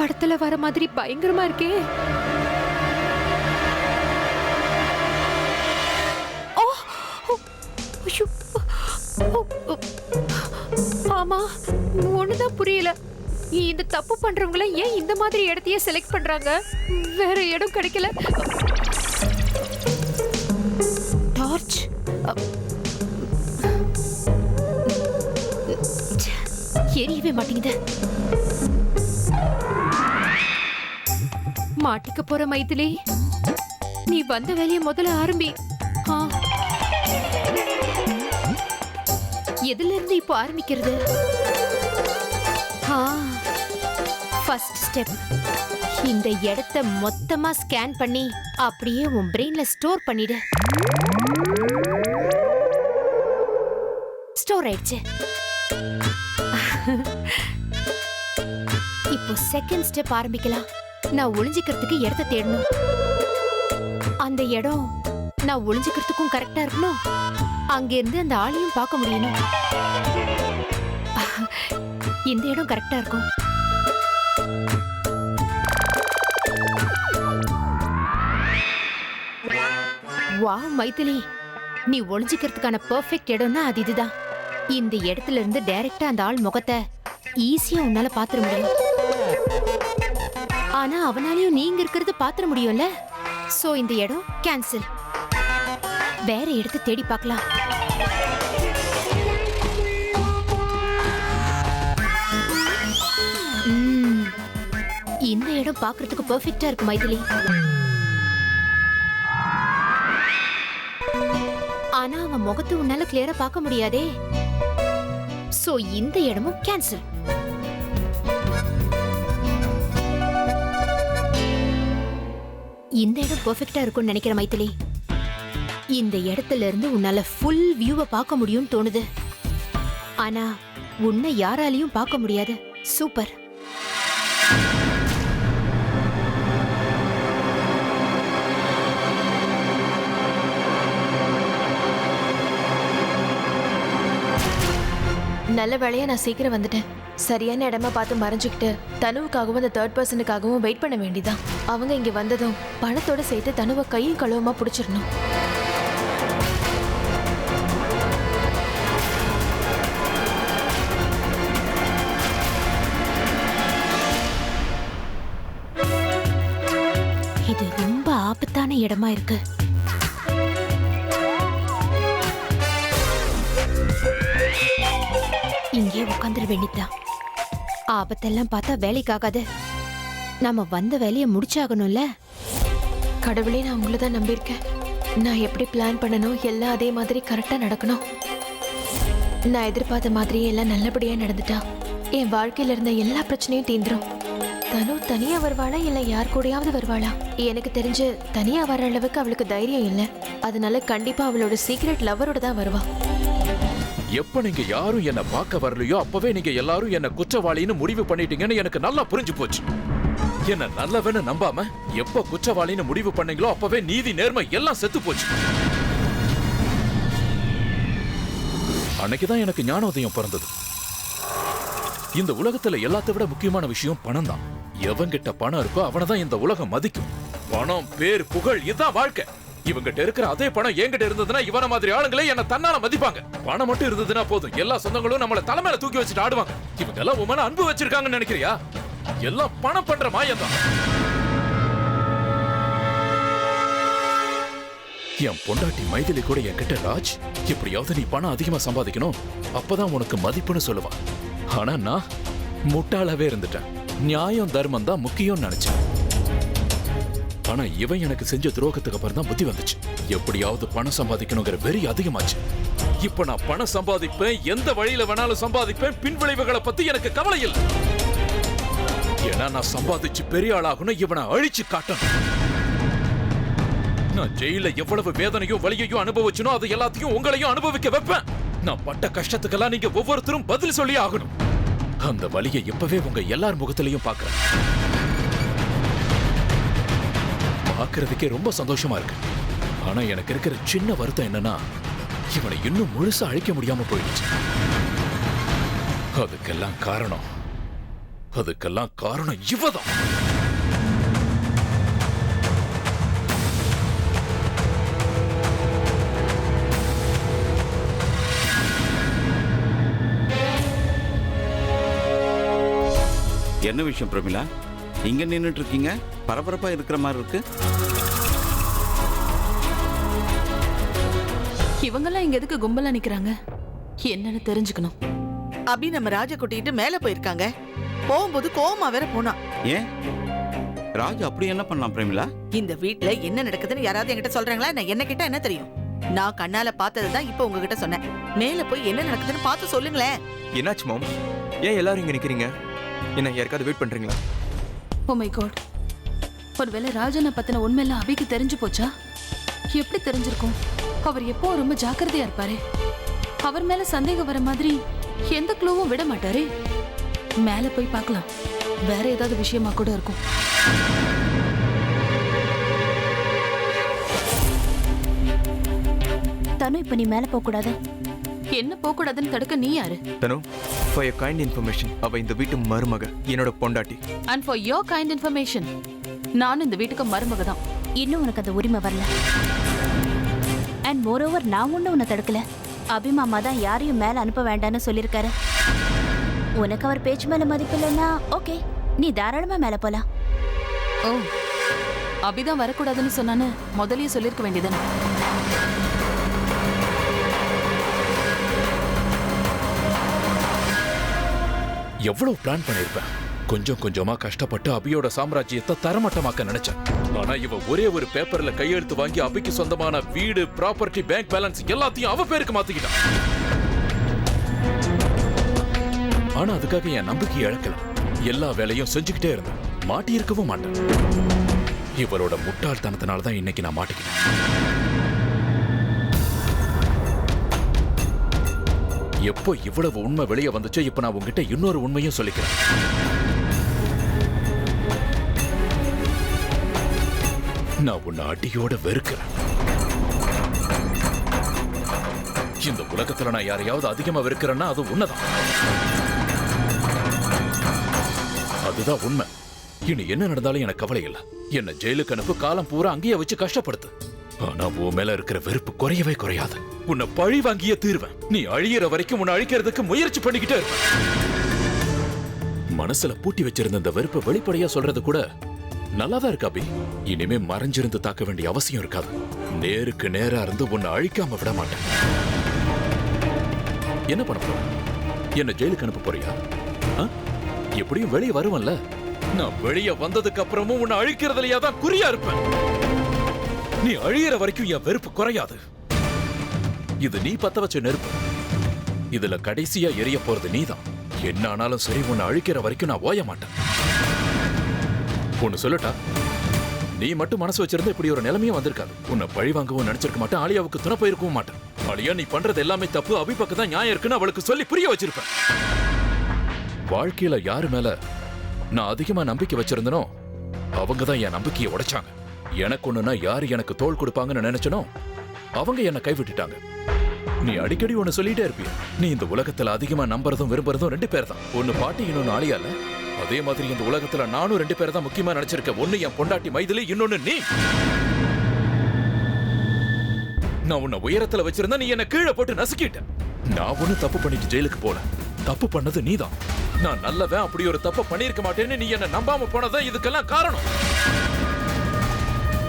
படத்துல வர மாதிரி பயங்கரமா இருக்கே. ஓ, ஓ, ஐயோ, ஓ, ஓ. ஆமா, ஒண்ணுதான் புரியல. இந்த தப்பு பண்றவங்கள ஏன் இந்த மாதிரி இடத்தையே செலக்ட் பண்றாங்க? வேற இடம் கிடைக்கல. டார்ச் எரியவே மாட்டேங்குது. மாட்டிக்க போற மைதிலி, நீ வந்த வேலையை முதல்ல ஆரம்பி. எதுல இருந்து இப்போ ஆரம்பிக்கிறது? ஃபர்ஸ்ட் ஸ்டெப், இந்த இடத்தை மொத்தமா ஸ்கேன் பண்ணி அப்படியே உன் பிரெயின்ல ஸ்டோர் பண்ணிடு. ஸ்டோர் ஆயிடுச்சு. இப்போ செகண்ட் ஸ்டெப் ஆரம்பிக்கலாம். நான் ஒளிஞ்சிக்கிறதுக்கு இடத்தை தேடணும். அந்த இடம் நான் ஒளிஞ்சிக்கிறதுக்கும் கரெக்டா இருக்கணும். அங்க இருந்து அந்த ஆளையும் பார்க்க முடியணும். இந்த இடம் கரெக்டா இருக்கும். வாவ் மைதிலி, நீ ஒளிஞ்சிக்கிறதுக்கான பெர்ஃபெக்ட் இடம்னா அது இதுதான். இந்த இடத்துல இருந்து டைரக்டா அந்த ஆள் முகத்தை ஈஸியா உன்னால பாத்துற முடியும். ஆனா அவனாலையும் நீங்க இருக்கிறது பாத்துற முடியும்ல. சோ இந்த இடம் கேன்சல். வேற இடத்தை தேடி பார்க்கலாம். இந்த இடம் பாக்குறதுக்கு பெர்ஃபெக்ட்டா இருக்கு மைதிலி. ஆனா அவன் முகத்தை உன்னால கிளியரா பார்க்க முடியாதே. சோ இந்த இடமும் கேன்சல். இந்த இடம் பெர்ஃபெக்ட்டா இருக்கும்னு நினைக்கிறேன் மைதிலி. இந்த இடத்துல இருந்து உன்னால ஃபுல் வியூவை பார்க்க முடியும்னு தோணுது. ஆனா உன்னை யாராலையும் பார்க்க முடியாது. சூப்பர். நல்ல வேலையா நான் சீக்கிரம் வந்துட்டேன். சரியான இடமா பார்த்து மறைஞ்சுக்கிட்டு தனுவுக்காகவும் அந்த தேர்ட் பர்சனுக்காகவும் வெயிட் பண்ண வேண்டியதான். அவங்க இங்க வந்ததும் பணத்தோட சேர்த்து தனுவை கையும் களவுமா பிடிச்சிடணும். இது ரொம்ப ஆபத்தான இடமா இருக்கு. இங்கே உட்காந்துட வேண்டியதுதான். ஆபத்தெல்லாம் பார்த்தா வேலைக்காகாது. நாம வந்த வேலையை முடிச்சாகணும்ல. கடவுளே, நான் உங்களை தான் நம்பியிருக்கேன். நான் எப்படி பிளான் பண்ணணும் எல்லாம் அதே மாதிரி கரெக்டா நடக்கணும். நான் எதிர்பார்த்த மாதிரியே எல்லாம் நல்லபடியா நடந்துட்டா என் வாழ்க்கையில இருந்த எல்லா பிரச்சனையும் தீந்துரும். தனு தனியா வருவாளா இல்ல யார் கூடயாவது வருவாளா? எனக்கு தெரிஞ்சு தனியா வர அளவுக்கு அவளுக்கு தைரியம் இல்லை. அதனால கண்டிப்பா அவளோட சீக்ரெட் லவரோட தான் வருவா. எப்ப நீங்க யாரும் என்ன பார்க்க வரலையோ அப்பவே நீங்க எல்லாரும் என்ன குற்றவாளின்னு முடிவு பண்ணிட்டீங்கன்னு எனக்கு நல்லா புரிஞ்சு போச்சு. என்ன நல்லவன்னு நம்பாம எப்ப குற்றவாளின்னு முடிவு பண்ணீங்களோ அப்பவே நீதி நேர்மை எல்லாம் செத்து போச்சு. அன்னைக்குதான் எனக்கு ஞானோதயம் பிறந்தது. இந்த உலகத்துல எல்லாத்தை விட முக்கியமான விஷயம் பணம் தான். எவங்கிட்ட பணம் இருக்கோ அவனதான் இந்த உலகம் மதிக்கும். பணம், பேர், புகழ் இதுதான் வாழ்க்கை. இவங்கிட்ட இருக்கிற அதே பணம் என்கிட்ட இருந்ததுன்னா இவன மாதிரி ஆளுங்களே என்ன தன்னால மதிப்பாங்க. பணம் மட்டும் இருந்ததுன்னா போதும், எல்லா சொந்தங்களும் நம்மள தலைமையில தூக்கி வச்சுட்டு ஆடுவாங்க. இவங்க எல்லாம் உமன அன்பு வச்சிருக்காங்கன்னு நினைக்கிறியா? எல்லாம் பணம் பண்ற மாயம்தான். என் பொண்டாட்டி மைதிலி கூட என்கிட்ட, ராஜ், எப்படியாவது நீ பணம் அதிகமா சம்பாதிக்கணும், அப்பதான் உனக்கு மதிப்புன்னு சொல்லுவா. ஆனா நான் முட்டாளாவே இருந்துட்டேன். நியாயம் தர்மம் தான் முக்கியம் நினைச்சேன். ஆனா இவன் எனக்கு செஞ்ச துரோகத்துக்கு அப்புறம் தான் புத்தி வந்துச்சு. எப்படியாவது பணம் சம்பாதிக்கணுங்கிற வெறி அதிகமாச்சு. இப்ப நான் பணம் சம்பாதிப்பேன், எந்த வழியில வேணாலும் சம்பாதிப்பேன். பின் விளைவுகளை பத்தி எனக்கு கவலை இல்லை. ஏன்னா நான் சம்பாதிச்சு பெரிய ஆளாகணும், இவனை அழிச்சு காட்டணும். நான் ஜெயில எவ்வளவு வேதனையும் வலியையும் அனுபவிச்சனோ அது எல்லாத்தையும் உங்களையும் அனுபவிக்க வைப்பேன். நான் பட்ட கஷ்டத்துக்கெல்லாம் நீங்க ஒவ்வொருத்தரும் பதில் சொல்லி ஆகணும். அந்த வலியை இப்பவே உங்க எல்லார் முகத்திலையும் பாக்குறேன். பாக்குறதுக்கே ரொம்ப சந்தோஷமா இருக்கு. ஆனா எனக்கு இருக்கிற சின்ன வருத்தம் என்னன்னா, இவனை இன்னும் முழுசா அழிக்க முடியாம போயிடுச்சு. அதுக்கெல்லாம் காரணம் அதுக்கெல்லாம் காரணம் இவதான். என்ன விஷயம் பிரமிளா? இங்க நின்னுட்டு இருக்கீங்க, பரபரப்பா இருக்கிற மாதிரி இருக்கு. இவங்கெல்லாம் இங்க எதுக்கு கும்பலா நிக்கிறாங்க? என்னன்னு தெரிஞ்சுக்கணும். அபி நம்ம ராஜ கூட்டிட்டு மேல போயிருக்காங்க. போகும்போது கோவமா வேற போனா. ஏன் ராஜ் அப்படி என்ன பண்ணலாம் பிரமிளா? இந்த வீட்ல என்ன நடக்குதுன்னு யாராவது என்கிட்ட சொல்றாங்களா? நான் என்ன கிட்ட என்ன தெரியும்? நான் கண்ணால பார்த்ததுதான் இப்ப உங்ககிட்ட சொன்னேன். மேல போய் என்ன நடக்குதுன்னு பார்த்து சொல்லுங்களேன். என்னாச்சு மாம்? ஏன் எல்லாரும் இங்க நிக்கிறீங்க? என்ன யாருக்காவது வெயிட் பண்றீங்களா? ஓ மை காட், ஒருவேளை ராஜனை பத்தின உண்மையெல்லாம் அபிக்கு தெரிஞ்சு போச்சா? எப்படி தெரிஞ்சிருக்கும்? அவர் எப்போ ரொம்ப ஜாக்கிரதையா இருப்பாரு. அவர் மேல சந்தேகம் வர மாதிரி எந்த க்ளூவும் விட மாட்டாரு. மேல போய் பார்க்கலாம், வேற ஏதாவது விஷயமா கூட இருக்கும். தனு, இப்ப நீ மேல போக கூடாது. என்ன போக கூடாதுன்னு தடுக்க நீ யாரு? தனு, ஃபார் யுவர் கைண்ட் இன்ஃபர்மேஷன், அவ இந்த வீட்டு மருமக, என்னோட பொண்டாட்டி. And for your kind information, நானும் இந்த வீட்டுக்கு மருமக தான். இன்னும் உனக்கு அந்த உரிமை வரல. அண்ட் மோரோவர், நான் ஒண்ணு உன்னை தடுக்கல. அபிமாமா தான் யாரையும் மேல அனுப்ப வேண்டாம்னு சொல்லியிருக்காரு. உனக்கு அவர் பேச்சு மேல மதிப்பு இல்லைன்னா ஓகே, நீ தாராளமா மேல போலாம். ஓ, அபிதான் வரக்கூடாதுன்னு சொன்னான்னு முதல்லயே சொல்லிருக்க வேண்டியதானே? எவ்வளவு பிளான் பண்ணிருப்பேன். கொஞ்சம் கொஞ்சமா கஷ்டப்பட்டு அபியோட சாம்ராஜ்யத்தை தரமட்டமாக்க நினைச்சேன். ஆனா இவ ஒரே ஒரு பேப்பர்ல கையெழுத்து வாங்கி அபிக்கு சொந்தமான வீடு, ப்ராப்பர்ட்டி, பேங்க் பேலன்ஸ் எல்லாத்தையும் அவ பேருக்கு மாத்திக்கிட்டான். ஆனா அதுக்காக என் நம்பிக்கை இழக்கல. எல்லா வேலையும் செஞ்சுக்கிட்டே இருந்தேன். மாட்டி இருக்கவும் மாட்டேன். இவளோட முட்டாள்தனத்தினால தான் இன்னைக்கு நான் மாட்டிக்கிட்டேன். எப்போ இவ்வளவு உண்மை வெளியே வந்துச்சோ, இப்ப நான் உங்ககிட்ட இன்னொரு உண்மையும் சொல்லிக்கிறேன். நான் உன்னை அடியோட வெறுக்கிறேன். இந்த உலகத்துல நான் யாரையாவது அதிகமா வெறுக்கிறேன்னா அது உண்மைதான். அதுதான் உண்மை. இனி என்ன நடந்தாலும் எனக்கு கவலை இல்லை. என்ன ஜெயிலுக்கு அனுப்பு, காலம் பூரா அங்கேயே வச்சு கஷ்டப்படுத்து. ஆனா உன் மேல இருக்கிற வெறுப்பு குறையவே குறையாது. உன்னை பழி வாங்கியே தீர்வேன். நீ அழியிற வரைக்கும் உன்னை அழிக்கிறதுக்கு முயற்சி பண்ணிக்கிட்டே இருப்ப. மனசுல பூட்டி வச்சிருந்த இந்த வெறுப்பை வெளிப்படையா சொல்றது கூட நல்லாதான் இருக்கு அபி. இனிமே மறைஞ்சிருந்து தாக்க வேண்டிய அவசியம் இருக்காது. நேருக்கு நேரா இருந்து உன்னை அழிக்காம விட மாட்டேன். என்ன பண்ண போற? என்ன ஜெயிலுக்கு அனுப்ப போறியா? எப்படியும் வெளியே வருவன்ல. நான் வெளியே வந்ததுக்கு அப்புறமும் உன்னை அழிக்கிறதுலயா தான் குறியா இருப்பேன். நீ அழியிற வரைக்கும் என் வெறுப்பு குறையாது. இது நீ பத்த வச்ச நெருப்பு. இதுல கடைசியா எரிய போறது நீதான். என்ன ஆனாலும் சரி, உன்னை அழிக்கிற வரைக்கும் நான் ஓய மாட்டேன். ஒன்னு சொல்லட்டா, நீ மட்டும் மனசு வச்சிருந்த இப்படி ஒரு நிலைமையும் வந்திருக்காது. உன்னை பழி வாங்கவும் நினைச்சிருக்க மாட்டேன். ஆலியாவுக்கு துணை போயிருக்கவும் மாட்டேன். ஆலியா, நீ பண்றது எல்லாமே தப்பு. அபிபக்கு தான் நியாயம் இருக்குன்னு அவளுக்கு சொல்லி புரிய வச்சிருப்பேன். வாழ்க்கையில யாரு மேல நான் அதிகமா நம்பிக்கை வச்சிருந்தனோ அவங்க தான் என் நம்பிக்கையை உடைச்சாங்க. எனக்கு ஒண்ணுன்னா யாரு எனக்கு தோள் கொடுப்பாங்கன்னு நினைச்சனோ அவங்க என்ன கைவிட்டுட்டாங்க. நீ அடிக்கடி ஒன்னு சொல்லிட்டே இருப்பிய, நீ இந்த உலகத்துல அதிகமா நம்புறதும் விரும்புறதும் 2 பேர் தான். ஒன்னு பாட்டி, இன்னொன்னு ஆலியால. அதே மாதிரி இந்த உலகத்துல நானும் 2 பேர் தான் முக்கியமா நினைச்சிருக்கேன். ஒன்னு என் பொண்டாட்டி மைதிலி, இன்னொன்னு நீ. நான் உன்னை உயரத்துல வச்சிருந்தா நீ என்ன கீழே போட்டு நசுக்கிட்ட. நான் ஒண்ணு தப்பு பண்ணிட்டு ஜெயிலுக்கு போல. தப்பு பண்ணது நீதான். நான் நல்லவன், அப்படி ஒரு தப்பு பண்ணிருக்க மாட்டேன்னு நீ என்ன நம்பாம போனதான் இதுக்கெல்லாம் காரணம்.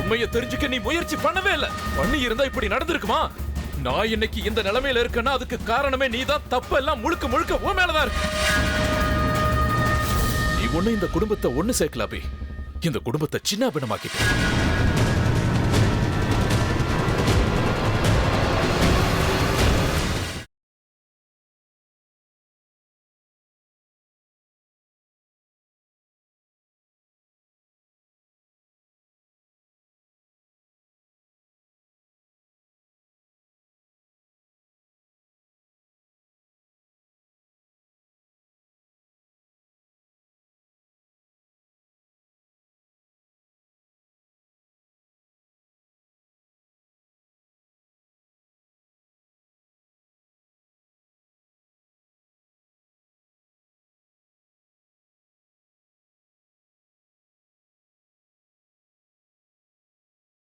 உண்மையை தெரிஞ்சுக்க நீ முயற்சி பண்ணவே இல்லை. பண்ணி இருந்தா இப்படி நடந்திருக்குமா? நான் இன்னைக்கு இந்த நிலைமையில இருக்கேன்னா அதுக்கு காரணமே நீதான். தப்பு எல்லாம் முழுக்க முழுக்க உன் மேலதான் இருக்கு. நீ ஒண்ணு இந்த குடும்பத்தை ஒண்ணு சேர்க்கல அபி. இந்த குடும்பத்தை சின்ன பின்னமாக்கிட்ட.